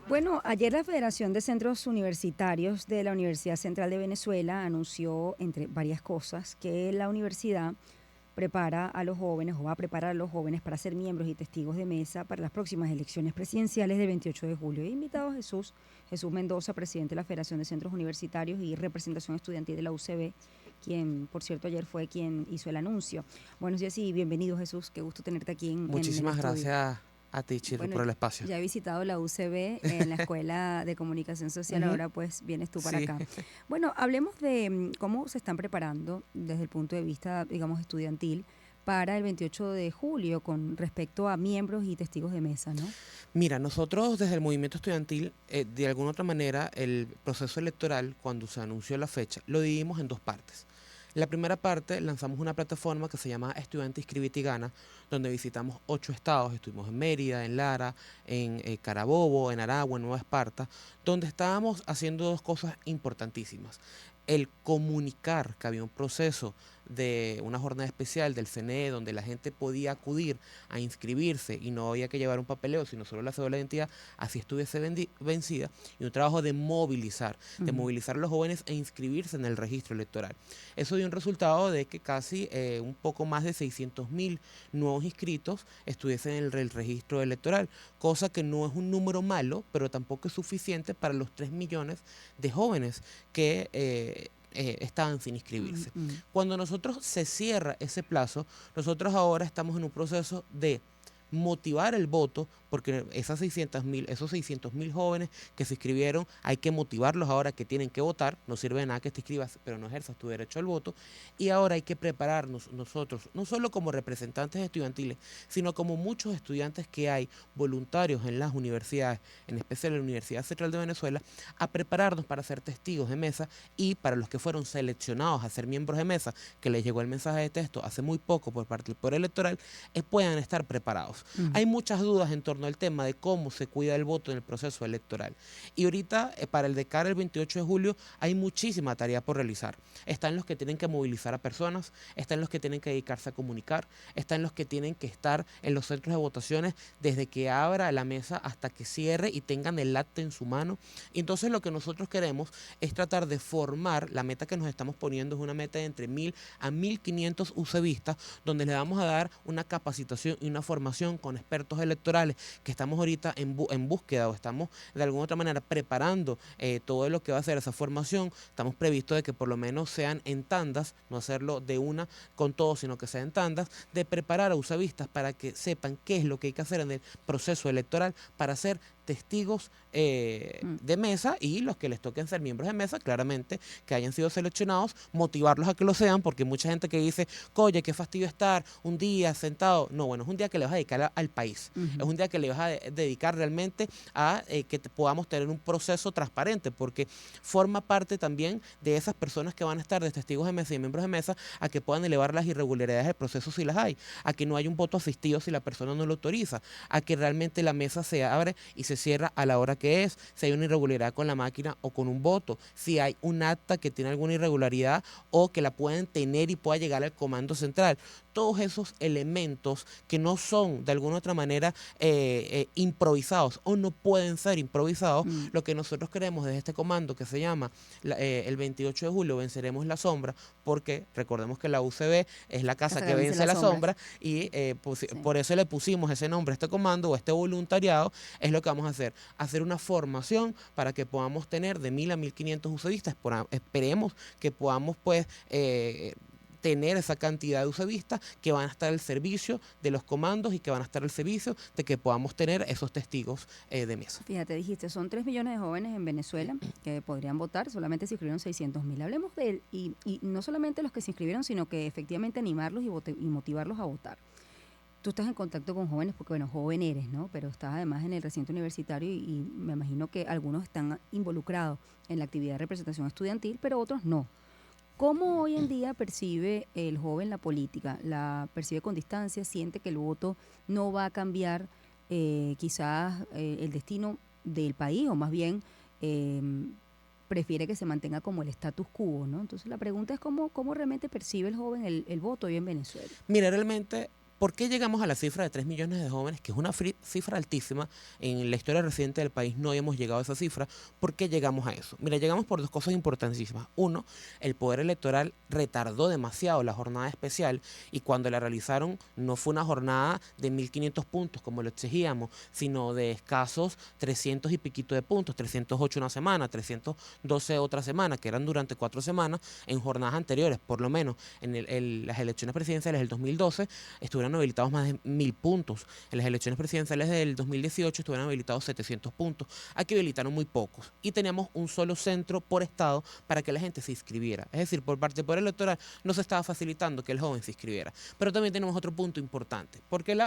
Bueno, ayer la Federación de Centros Universitarios de la Universidad Central de Venezuela anunció, entre varias cosas, que la universidad prepara a los jóvenes o va a preparar a los jóvenes para ser miembros y testigos de mesa para las próximas elecciones presidenciales del 28 de julio. He invitado a Jesús Mendoza, presidente de la Federación de Centros Universitarios y representación estudiantil de la UCB, quien, por cierto, ayer fue quien hizo el anuncio. Buenos días y bienvenido, Jesús. Qué gusto tenerte aquí en el Muchísimas estudio. gracias a ti, Chirru, Bueno, por el espacio. ya he visitado la UCB en la Escuela de Comunicación Social, Ujú. ahora pues vienes tú para Sí. acá. Bueno, hablemos de cómo se están preparando desde el punto de vista, digamos, estudiantil para el 28 de julio con respecto a miembros y testigos de mesa, ¿no? Mira, nosotros desde el movimiento estudiantil, de alguna otra manera, el proceso electoral, cuando se anunció la fecha, lo dividimos en dos partes. La primera parte lanzamos una plataforma que se llama Estudiante Inscribite y Gana, donde visitamos 8 estados, estuvimos en Mérida, en Lara, en Carabobo, en Aragua, en Nueva Esparta, donde estábamos haciendo dos cosas importantísimas. El comunicar que había un proceso de una jornada especial del CNE donde la gente podía acudir a inscribirse y no había que llevar un papeleo, sino solo la cédula de identidad, así estuviese vencida, y un trabajo de Ujú. movilizar a los jóvenes e inscribirse en el registro electoral. Eso dio un resultado de que casi un poco más de 600.000 nuevos inscritos estuviesen en el registro electoral, cosa que no es un número malo, pero tampoco es suficiente para los 3 millones de jóvenes que estaban sin Mm, inscribirse. mm. Cuando nosotros se cierra ese plazo, nosotros ahora estamos en un proceso de motivar el voto, porque esos 600.000 jóvenes que se inscribieron, hay que motivarlos ahora que tienen que votar, no sirve de nada que te inscribas, pero no ejerzas tu derecho al voto, y ahora hay que prepararnos nosotros, no solo como representantes estudiantiles, sino como muchos estudiantes que hay voluntarios en las universidades, en especial en la Universidad Central de Venezuela, a prepararnos para ser testigos de mesa y para los que fueron seleccionados a ser miembros de mesa, que les llegó el mensaje de texto hace muy poco por parte del Poder Electoral, puedan estar preparados. Ujú. Hay muchas dudas en torno al tema de cómo se cuida el voto en el proceso electoral. Y ahorita, para el de cara al 28 de julio, hay muchísima tarea por realizar. Están los que tienen que movilizar a personas, están los que tienen que dedicarse a comunicar, están los que tienen que estar en los centros de votaciones desde que abra la mesa hasta que cierre y tengan el acta en su mano. Y entonces lo que nosotros queremos es tratar de formar, la meta que nos estamos poniendo es una meta de entre 1.000 a 1.500 UCBistas, donde le vamos a dar una capacitación y una formación con expertos electorales que estamos ahorita en búsqueda o estamos de alguna otra manera preparando todo lo que va a ser esa formación. Estamos previstos de que por lo menos sean en tandas, no hacerlo de una con todo, sino que sean en tandas, de preparar a UCBistas para que sepan qué es lo que hay que hacer en el proceso electoral para ser testigos Mm. de mesa, y los que les toquen ser miembros de mesa, claramente que hayan sido seleccionados, motivarlos a que lo sean, porque hay mucha gente que dice, oye, qué fastidio estar un día sentado. No, bueno, es un día que le vas a dedicar al país, es Ujú. un día que le vas a dedicar realmente a que podamos tener un proceso transparente, porque forma parte también de esas personas que van a estar de testigos de mesa y miembros de mesa, a que puedan elevar las irregularidades del proceso si las hay, a que no haya un voto asistido si la persona no lo autoriza, a que realmente la mesa se abre y se cierra a la hora que es, si hay una irregularidad con la máquina o con un voto, si hay un acta que tiene alguna irregularidad o que la pueden tener y pueda llegar al comando central. Todos esos elementos que no son de alguna otra manera improvisados o no pueden ser improvisados, Mm. lo que nosotros queremos desde este comando que se llama el 28 de julio venceremos la sombra, porque recordemos que la UCB es la casa Casa que que vence vence las la sombras. sombra, y Sí. por eso le pusimos ese nombre a este comando o este voluntariado. Es lo que vamos a hacer una formación para que podamos tener de 1.000 a 1.500 usuaristas. Esperemos que podamos pues tener esa cantidad de usuaristas que van a estar al servicio de los comandos y que van a estar al servicio de que podamos tener esos testigos de mesa. Fíjate, dijiste, son 3 millones de jóvenes en Venezuela que podrían votar, solamente se inscribieron 600.000. Hablemos de él, y no solamente los que se inscribieron, sino que efectivamente animarlos y motivarlos a votar. Tú estás en contacto con jóvenes, porque bueno, joven eres, ¿no? Pero estás además en el recinto universitario y me imagino que algunos están involucrados en la actividad de representación estudiantil, pero otros no. ¿Cómo hoy en día percibe el joven la política? ¿La percibe con distancia? ¿Siente que el voto no va a cambiar quizás el destino del país o más bien eh, prefiere que se mantenga como el status quo, ¿no? Entonces la pregunta es cómo realmente percibe el joven el voto hoy en Venezuela. Mira, realmente ¿Por qué llegamos a la cifra de 3 millones de jóvenes, que es una cifra altísima? En la historia reciente del país no hemos llegado a esa cifra. ¿Por qué llegamos a eso? Mira, llegamos por dos cosas importantísimas. Uno, el Poder Electoral retardó demasiado la jornada especial, y cuando la realizaron no fue una jornada de 1.500 puntos como lo exigíamos, sino de escasos 300 y piquito de puntos, 308 una semana, 312 otra semana, que eran durante 4 semanas. En jornadas anteriores, por lo menos en las elecciones presidenciales del 2012, estuvieron habilitados más de 1.000 puntos. En las elecciones presidenciales del 2018 estuvieron habilitados 700 puntos. Aquí habilitaron muy pocos. Y teníamos un solo centro por estado para que la gente se inscribiera. Es decir, por parte del Poder Electoral no se estaba facilitando que el joven se inscribiera. Pero también tenemos otro punto importante, porque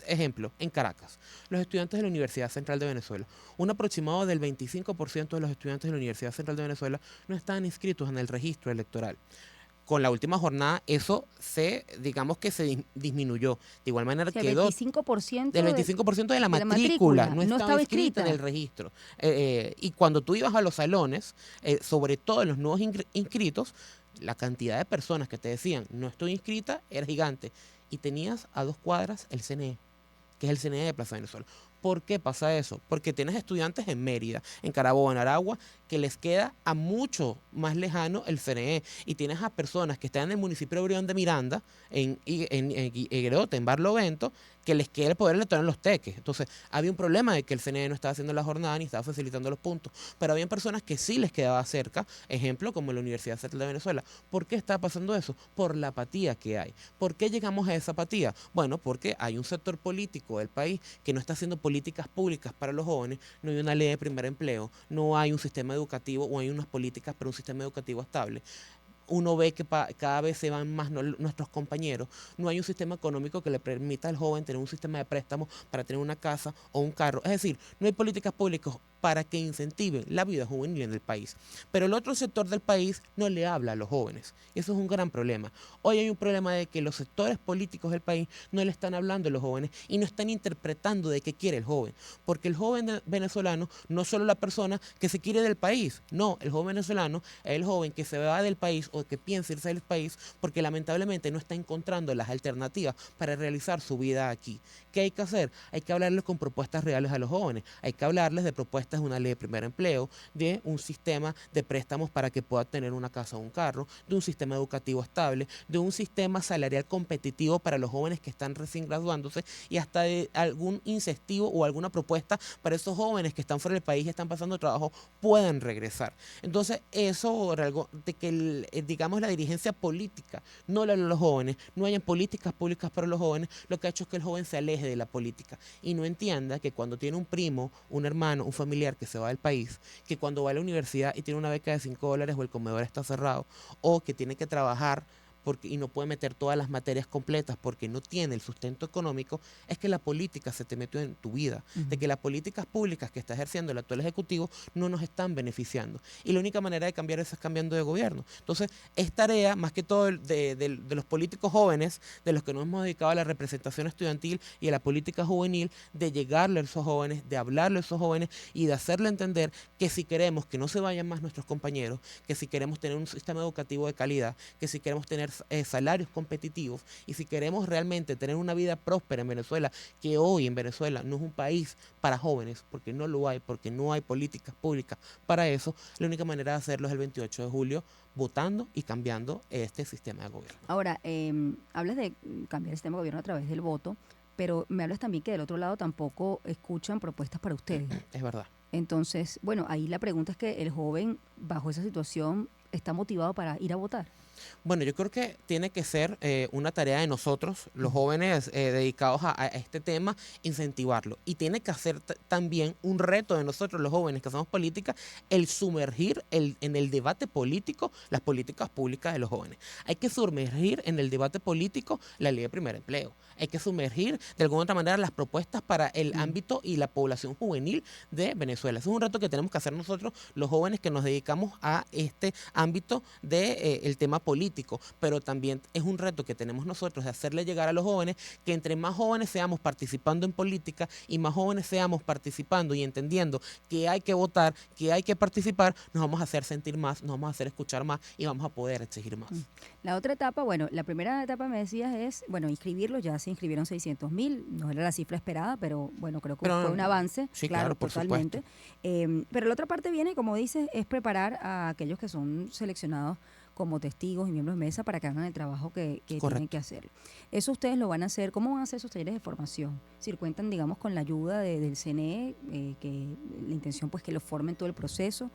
ejemplo, en Caracas, los estudiantes de la Universidad Central de Venezuela, un aproximado del 25% de los estudiantes de la Universidad Central de Venezuela no estaban inscritos en el registro electoral. Con la última jornada eso digamos que se disminuyó. De igual manera, O sea, quedó 25% del 25% de la matrícula no estaba inscrita en el registro. Y cuando tú ibas a los salones, sobre todo en los nuevos inscritos, la cantidad de personas que te decían no estoy inscrita era gigante. Y tenías a 2 cuadras el CNE, que es el CNE de Plaza Venezuela. ¿Por qué pasa eso? Porque tienes estudiantes en Mérida, en Carabobo, en Aragua, que les queda a mucho más lejano el CNE. Y tienes a personas que están en el municipio de Brión de Miranda, en Higuerote, en Barlovento, que les queda el Poder Electoral en Los Teques. Entonces, había un problema de que el CNE no estaba haciendo la jornada ni estaba facilitando los puntos. Pero había personas que sí les quedaba cerca, ejemplo, como la Universidad Central de Venezuela. ¿Por qué está pasando eso? Por la apatía que hay. ¿Por qué llegamos a esa apatía? Bueno, porque hay un sector político del país que no está haciendo políticas públicas para los jóvenes, no hay una ley de primer empleo, no hay un sistema educativo o hay unas políticas para un sistema educativo estable. Uno ve que cada vez se van más nuestros compañeros. No hay un sistema económico que le permita al joven tener un sistema de préstamos para tener una casa o un carro. Es decir, no hay políticas públicas para que incentiven la vida juvenil en el país. Pero el otro sector del país no le habla a los jóvenes. Y eso es un gran problema. Hoy hay un problema de que los sectores políticos del país no le están hablando a los jóvenes y no están interpretando de qué quiere el joven. Porque el joven venezolano no es solo la persona que se quiere del país. No, el joven venezolano es el joven que se va del país o que piensa irse del país porque lamentablemente no está encontrando las alternativas para realizar su vida aquí. ¿Qué hay que hacer? Hay que hablarles con propuestas reales a los jóvenes. Hay que hablarles de propuestas de una ley de primer empleo, de un sistema de préstamos para que pueda tener una casa o un carro, de un sistema educativo estable, de un sistema salarial competitivo para los jóvenes que están recién graduándose y hasta de algún incentivo o alguna propuesta para esos jóvenes que están fuera del país y están pasando trabajo puedan regresar. Entonces, eso de que, digamos, la dirigencia política no le habla a los jóvenes, no hayan políticas públicas para los jóvenes, lo que ha hecho es que el joven se aleje de la política y no entienda que cuando tiene un primo, un hermano, un familiar que se va del país, que cuando va a la universidad y tiene una beca de $5 o el comedor está cerrado, o que tiene que trabajar y no puede meter todas las materias completas porque no tiene el sustento económico, es que la política se te metió en tu vida, de que las políticas públicas que está ejerciendo el actual Ejecutivo no nos están beneficiando. Y la única manera de cambiar eso es cambiando de gobierno. Entonces, es tarea, más que todo, de los políticos jóvenes, de los que nos hemos dedicado a la representación estudiantil y a la política juvenil, de llegarle a esos jóvenes, de hablarle a esos jóvenes y de hacerle entender que si queremos que no se vayan más nuestros compañeros, que si queremos tener un sistema educativo de calidad, que si queremos tener salarios competitivos y si queremos realmente tener una vida próspera en Venezuela, que hoy en Venezuela no es un país para jóvenes, porque no lo hay, porque no hay políticas públicas para eso, la única manera de hacerlo es el 28 de julio, votando y cambiando este sistema de gobierno. Ahora, hablas de cambiar el sistema de gobierno a través del voto, pero me hablas también que del otro lado tampoco escuchan propuestas para ustedes. Es verdad. Entonces, bueno, ahí la pregunta es que el joven, bajo esa situación, está motivado para ir a votar. Bueno, yo creo que tiene que ser una tarea de nosotros, los jóvenes dedicados a este tema, incentivarlo. Y tiene que ser también un reto de nosotros, los jóvenes que hacemos política, el sumergir en el debate político las políticas públicas de los jóvenes. Hay que sumergir en el debate político la ley de primer empleo. Hay que sumergir de alguna otra manera las propuestas para el ámbito y la población juvenil de Venezuela. Ese es un reto que tenemos que hacer nosotros, los jóvenes que nos dedicamos a este ámbito del tema político político, pero también es un reto que tenemos nosotros de hacerle llegar a los jóvenes que entre más jóvenes seamos participando en política y más jóvenes seamos participando y entendiendo que hay que votar, que hay que participar, nos vamos a hacer sentir más, nos vamos a hacer escuchar más y vamos a poder exigir más. La otra etapa, bueno, la primera etapa me decías es, bueno, inscribirlos, ya se inscribieron 600.000, no era la cifra esperada, pero bueno, creo que fue un avance, sí, claro, por totalmente. supuesto. Pero la otra parte viene, como dices, es preparar a aquellos que son seleccionados como testigos y miembros de mesa para que hagan el trabajo que tienen que hacer. Eso ustedes lo van a hacer, ¿cómo van a hacer esos talleres de formación? Si cuentan, digamos, con la ayuda del CNE, que la intención pues que lo formen todo el proceso.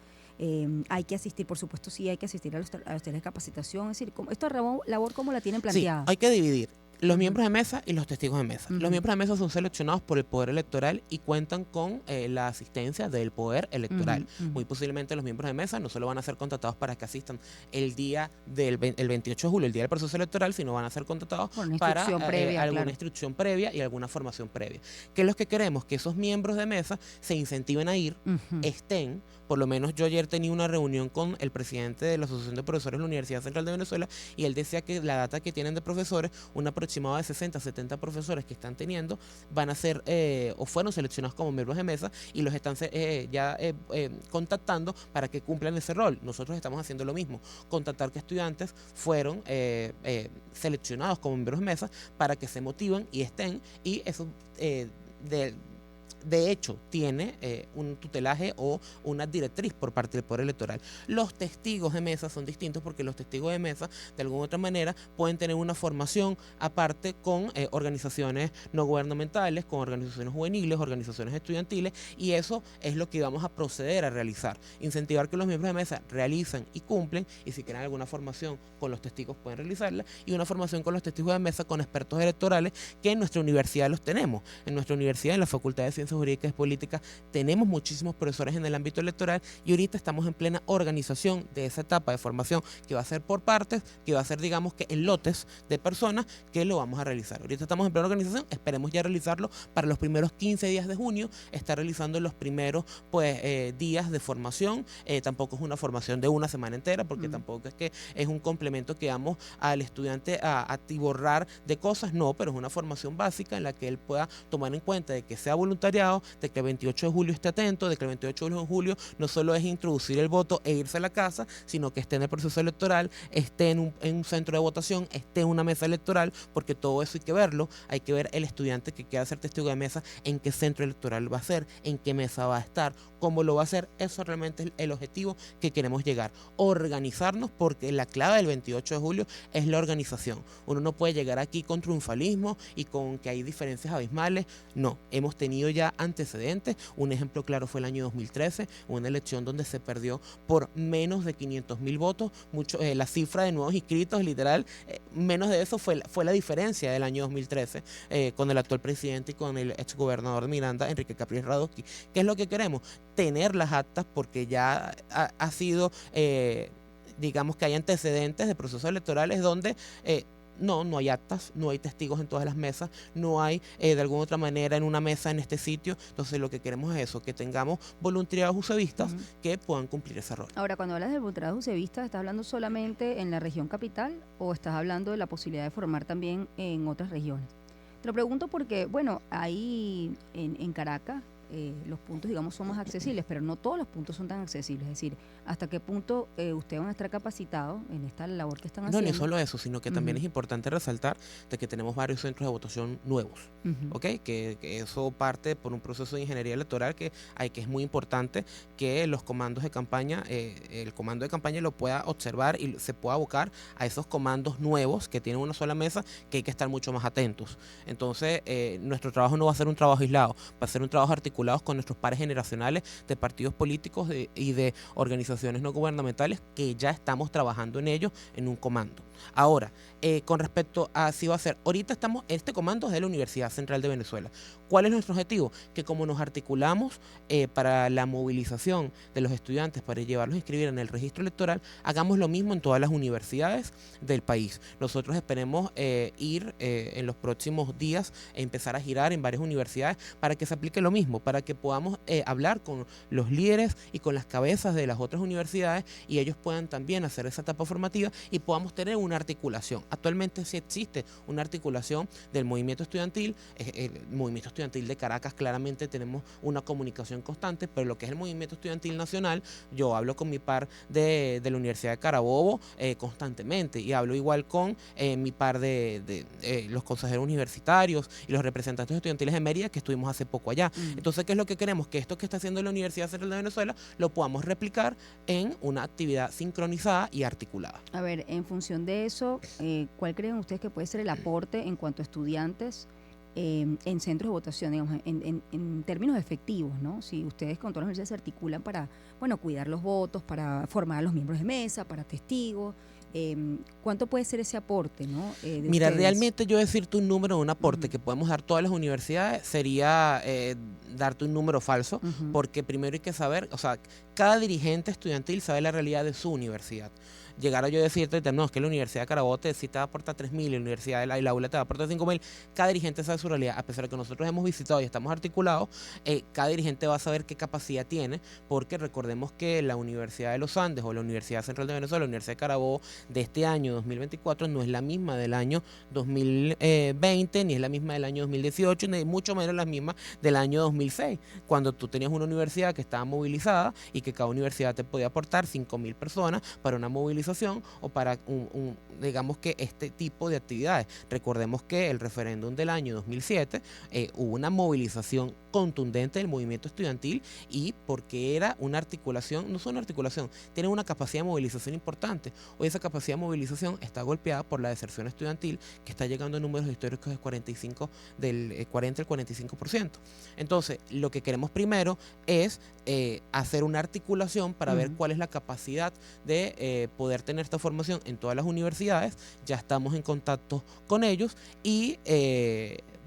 Hay que asistir, por supuesto, sí hay que asistir a los talleres de capacitación. Es decir, esta labor, ¿cómo la tienen planteada? Sí, hay que dividir los miembros de mesa y los testigos de mesa. Los miembros de mesa son seleccionados por el Poder Electoral y cuentan con la asistencia del Poder Electoral. Muy posiblemente los miembros de mesa no solo van a ser contratados para que asistan el día del el 28 de julio, el día del proceso electoral, sino van a ser contratados para alguna instrucción previa y alguna formación previa. ¿Qué es lo que queremos? Que esos miembros de mesa se incentiven a ir, estén. Por lo menos yo ayer tenía una reunión con el presidente de la Asociación de Profesores de la Universidad Central de Venezuela y él decía que la data que tienen de profesores, un aproximado de 60 a 70 profesores que están teniendo, van a ser o fueron seleccionados como miembros de mesa y los están contactando para que cumplan ese rol. Nosotros estamos haciendo lo mismo, contactar que estudiantes fueron seleccionados como miembros de mesa para que se motiven y estén, y eso de hecho, tiene un tutelaje o una directriz por parte del Poder Electoral. Los testigos de mesa son distintos porque los testigos de mesa, de alguna otra manera, pueden tener una formación aparte con organizaciones no gubernamentales, con organizaciones juveniles, organizaciones estudiantiles, y eso es lo que vamos a proceder a realizar. Incentivar que los miembros de mesa realicen y cumplen, y si quieren alguna formación con los testigos pueden realizarla, y una formación con los testigos de mesa con expertos electorales que en nuestra universidad los tenemos. En nuestra universidad, en la Facultad de Ciencias Jurídicas y Políticas, tenemos muchísimos profesores en el ámbito electoral y ahorita estamos en plena organización de esa etapa de formación que va a ser por partes, que va a ser, digamos, que en lotes de personas que lo vamos a realizar. Ahorita estamos en plena organización, esperemos ya realizarlo para los primeros 15 días de junio, estar realizando los primeros días de formación. Tampoco es una formación de una semana entera, porque tampoco es que es un complemento que damos al estudiante a atiborrar de cosas, no, pero es una formación básica en la que él pueda tomar en cuenta de que sea voluntariado, de que el 28 de julio esté atento, de que el 28 de julio no solo es introducir el voto e irse a la casa, sino que esté en el proceso electoral, esté en un centro de votación, esté en una mesa electoral, porque todo eso hay que verlo, hay que ver el estudiante que quiera ser testigo de mesa, en qué centro electoral va a ser, en qué mesa va a estar, cómo lo va a hacer. Eso realmente es el objetivo que queremos llegar, organizarnos, porque la clave del 28 de julio es la organización. Uno no puede llegar aquí con triunfalismo y con que hay diferencias abismales, no, hemos tenido ya antecedentes. Un ejemplo claro fue el año 2013, una elección donde se perdió por menos de 500.000 votos. La cifra de nuevos inscritos, literal, menos de eso fue la diferencia del año 2013 con el actual presidente y con el exgobernador de Miranda, Enrique Capriles Radowski. ¿Qué es lo que queremos? Tener las actas, porque ya ha sido, digamos que hay antecedentes de procesos electorales donde no hay actas, no hay testigos en todas las mesas, no hay de alguna otra manera en una mesa en este sitio. Entonces lo que queremos es eso, que tengamos voluntariados usevistas que puedan cumplir ese rol. Ahora, cuando hablas de voluntariados usevistas, ¿estás hablando solamente en la región capital o estás hablando de la posibilidad de formar también en otras regiones? Te lo pregunto porque, bueno, ahí en Caracas los puntos, digamos, son más accesibles, pero no todos los puntos son tan accesibles. Es decir, ¿hasta qué punto ustedes van a estar capacitados en esta labor que están haciendo? No, ni solo eso, sino que también es importante resaltar de que tenemos varios centros de votación nuevos, ¿ok? Que eso parte por un proceso de ingeniería electoral que es muy importante que los comandos de campaña, el comando de campaña lo pueda observar y se pueda abocar a esos comandos nuevos que tienen una sola mesa, que hay que estar mucho más atentos. Entonces, nuestro trabajo no va a ser un trabajo aislado, va a ser un trabajo articulado con nuestros pares generacionales de partidos políticos y de organizaciones no gubernamentales, que ya estamos trabajando en ello en un comando. Ahora, con respecto a si va a ser, ahorita este comando es de la Universidad Central de Venezuela. ¿Cuál es nuestro objetivo? Que como nos articulamos para la movilización de los estudiantes para llevarlos a inscribir en el registro electoral, hagamos lo mismo en todas las universidades del país. Nosotros esperemos ir en los próximos días a empezar a girar en varias universidades para que se aplique lo mismo, para que podamos hablar con los líderes y con las cabezas de las otras universidades y ellos puedan también hacer esa etapa formativa y podamos tener una articulación. Actualmente sí existe una articulación del movimiento estudiantil, el movimiento estudiantil de Caracas claramente tenemos una comunicación constante, pero lo que es el movimiento estudiantil nacional, yo hablo con mi par de la Universidad de Carabobo constantemente y hablo igual con mi par de los consejeros universitarios y los representantes estudiantiles de Mérida que estuvimos hace poco allá. Entonces, ¿qué es lo que queremos? Que esto que está haciendo la Universidad Central de Venezuela lo podamos replicar en una actividad sincronizada y articulada. A ver, en función de eso, ¿cuál creen ustedes que puede ser el aporte en cuanto a estudiantes en centros de votación, digamos, en términos efectivos, ¿no? Si ustedes con todas las universidades se articulan para, bueno, cuidar los votos, para formar a los miembros de mesa, para testigos, ¿cuánto puede ser ese aporte, ¿no? Mira, ustedes? realmente yo decirte un número de un aporte que podemos dar todas las universidades sería darte un número falso, porque primero hay que saber, o sea, cada dirigente estudiantil sabe la realidad de su universidad. Llegar a yo decirte, no, es que la Universidad de Carabobo sí te va a aportar 3.000, la Universidad de la ULA te va a aportar 5.000, cada dirigente sabe su realidad, a pesar de que nosotros hemos visitado y estamos articulados, cada dirigente va a saber qué capacidad tiene, porque recordemos que la Universidad de los Andes o la Universidad Central de Venezuela, la Universidad de Carabobo de este año 2024 no es la misma del año 2020, ni es la misma del año 2018, ni mucho menos la misma del año 2006, cuando tú tenías una universidad que estaba movilizada y que cada universidad te podía aportar 5.000 personas para una movilización o para digamos que este tipo de actividades. Recordemos que el referéndum del año 2007 hubo una movilización contundente del movimiento estudiantil y porque era una articulación, no solo una articulación, tiene una capacidad de movilización importante. Hoy esa capacidad de movilización está golpeada por la deserción estudiantil que está llegando a números históricos del 40 al 45%. Entonces, lo que queremos primero es hacer una articulación para ver cuál es la capacidad de poder tener esta formación en todas las universidades. Ya estamos en contacto con ellos y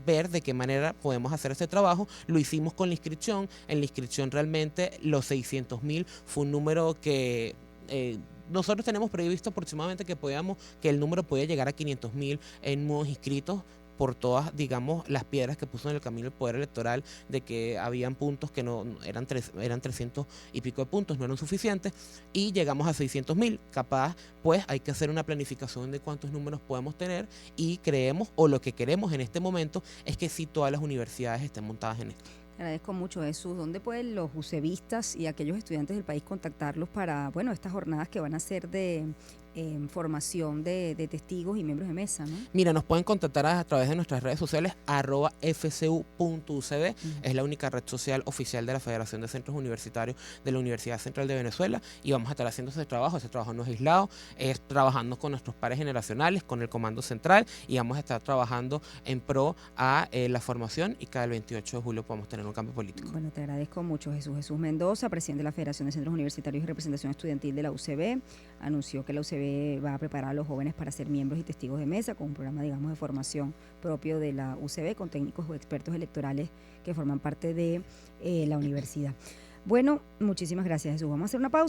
ver de qué manera podemos hacer este trabajo. Lo hicimos con la inscripción. En la inscripción realmente los 600.000 fue un número que nosotros tenemos previsto aproximadamente que el número podía llegar a 500.000 en nuevos inscritos por todas, digamos, las piedras que puso en el camino el poder electoral, de que habían puntos que no eran 300 y pico de puntos, no eran suficientes, y llegamos a 600.000. Capaz, pues hay que hacer una planificación de cuántos números podemos tener y creemos, o lo que queremos en este momento, es que sí todas las universidades estén montadas en esto. Agradezco mucho, Jesús. ¿Dónde pueden los UCEBistas y aquellos estudiantes del país contactarlos para, bueno, estas jornadas que van a ser de formación de testigos y miembros de mesa, ¿no? Mira, nos pueden contactar a través de nuestras redes sociales, @fcu.ucb, es la única red social oficial de la Federación de Centros Universitarios de la Universidad Central de Venezuela, y vamos a estar haciendo ese trabajo no es aislado, es trabajando con nuestros pares generacionales, con el Comando Central, y vamos a estar trabajando en pro a la formación y cada el 28 de julio podamos tener un cambio político. Bueno, te agradezco mucho, Jesús. Jesús Mendoza, presidente de la Federación de Centros Universitarios y Representación Estudiantil de la UCB, anunció que la UCB va a preparar a los jóvenes para ser miembros y testigos de mesa con un programa, digamos, de formación propio de la UCB con técnicos o expertos electorales que forman parte de la universidad. Bueno, muchísimas gracias, Jesús. Vamos a hacer una pausa.